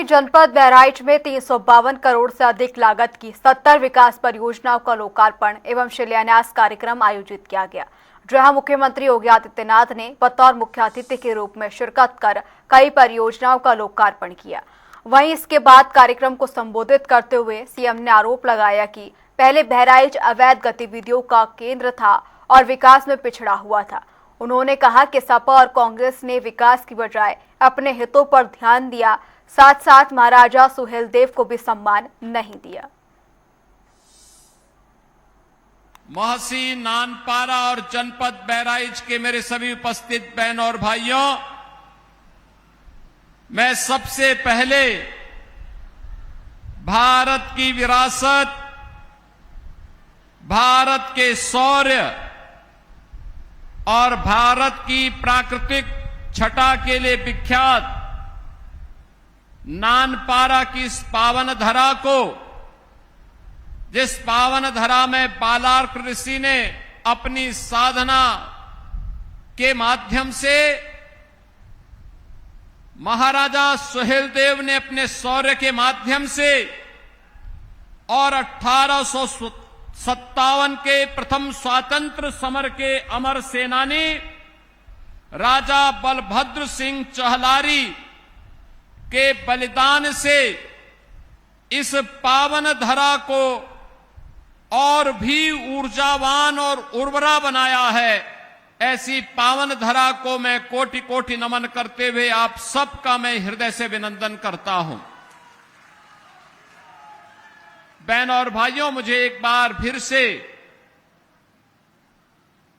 वहीं जनपद बहराइच में 352 करोड़ से अधिक लागत की 70 विकास परियोजनाओं का लोकार्पण एवं शिलान्यास कार्यक्रम आयोजित किया गया, जहां मुख्यमंत्री योगी आदित्यनाथ ने बतौर मुख्य अतिथि के रूप में शिरकत कर कई परियोजनाओं का लोकार्पण किया। वहीं इसके बाद कार्यक्रम को संबोधित करते हुए सीएम ने आरोप लगाया कि पहले बहराइच अवैध गतिविधियों का केंद्र था और विकास में पिछड़ा हुआ था। उन्होंने कहा कि सपा और कांग्रेस ने विकास की बजाय अपने हितों पर ध्यान दिया, साथ साथ महाराजा सुहेलदेव को भी सम्मान नहीं दिया। महसी, नानपारा और जनपद बहराइच के मेरे सभी उपस्थित बहन और भाइयों, मैं सबसे पहले भारत की विरासत, भारत के शौर्य और भारत की प्राकृतिक छटा के लिए विख्यात नानपारा की इस पावन धरा को, जिस पावन धरा में बालार्क ऋषि ने अपनी साधना के माध्यम से, महाराजा सुहेलदेव ने अपने शौर्य के माध्यम से और 1857 के प्रथम स्वातंत्र समर के अमर सेनानी राजा बलभद्र सिंह चहलारी के बलिदान से इस पावन धरा को और भी ऊर्जावान और उर्वरा बनाया है। ऐसी पावन धरा को मैं कोटि कोटि नमन करते हुए आप सबका मैं हृदय से अभिनंदन करता हूं। बहन और भाइयों, मुझे एक बार फिर से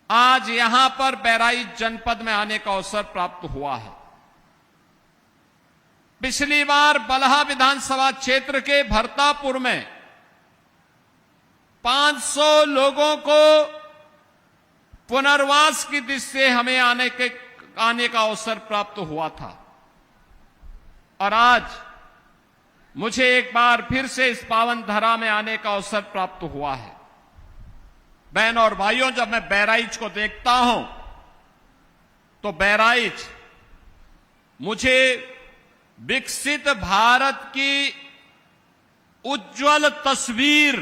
आज यहां पर बहराइच जनपद में आने का अवसर प्राप्त हुआ है। पिछली बार बलहा विधानसभा क्षेत्र के भरतापुर में 500 लोगों को पुनर्वास की दिशा से हमें आने का अवसर प्राप्त हुआ था और आज मुझे एक बार फिर से इस पावन धरा में आने का अवसर प्राप्त हुआ है। बहन और भाइयों, जब मैं बहराइच को देखता हूं तो बहराइच मुझे विकसित भारत की उज्जवल तस्वीर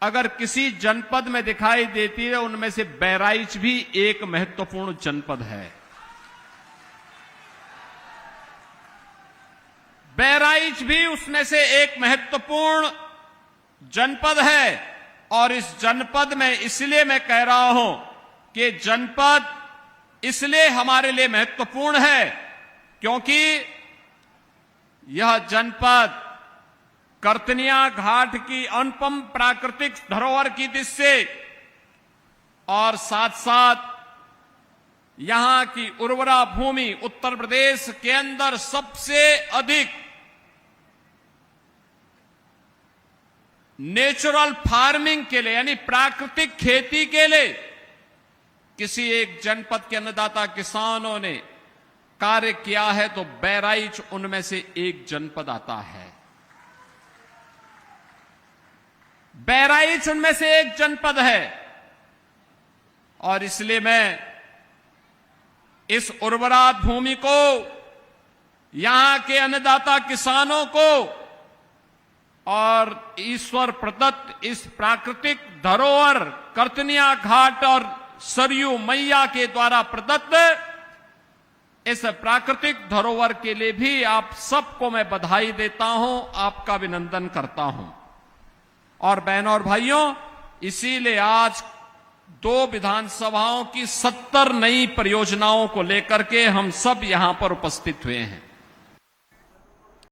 अगर किसी जनपद में दिखाई देती है, उनमें से बहराइच भी एक महत्वपूर्ण जनपद है। बहराइच भी उसमें से एक महत्वपूर्ण जनपद है और इस जनपद में इसलिए मैं कह रहा हूं कि जनपद इसलिए हमारे लिए महत्वपूर्ण है क्योंकि यह जनपद करतनिया घाट की अनुपम प्राकृतिक धरोहर की दृष्टि से और साथ साथ यहां की उर्वरा भूमि उत्तर प्रदेश के अंदर सबसे अधिक नेचुरल फार्मिंग के लिए यानी प्राकृतिक खेती के लिए किसी एक जनपद के अन्नदाता किसानों ने कार्य किया है तो बहराइच उनमें से एक जनपद आता है। बहराइच उनमें से एक जनपद है और इसलिए मैं इस उर्वरा भूमि को, यहां के अन्नदाता किसानों को और ईश्वर प्रदत्त इस प्राकृतिक धरोहर करतनिया घाट और सरयू मैया के द्वारा प्रदत्त इस प्राकृतिक धरोहर के लिए भी आप सबको मैं बधाई देता हूं, आपका अभिनंदन करता हूं। और बहनों और भाइयों, इसीलिए आज 2 विधानसभाओं की 70 नई परियोजनाओं को लेकर के हम सब यहां पर उपस्थित हुए हैं।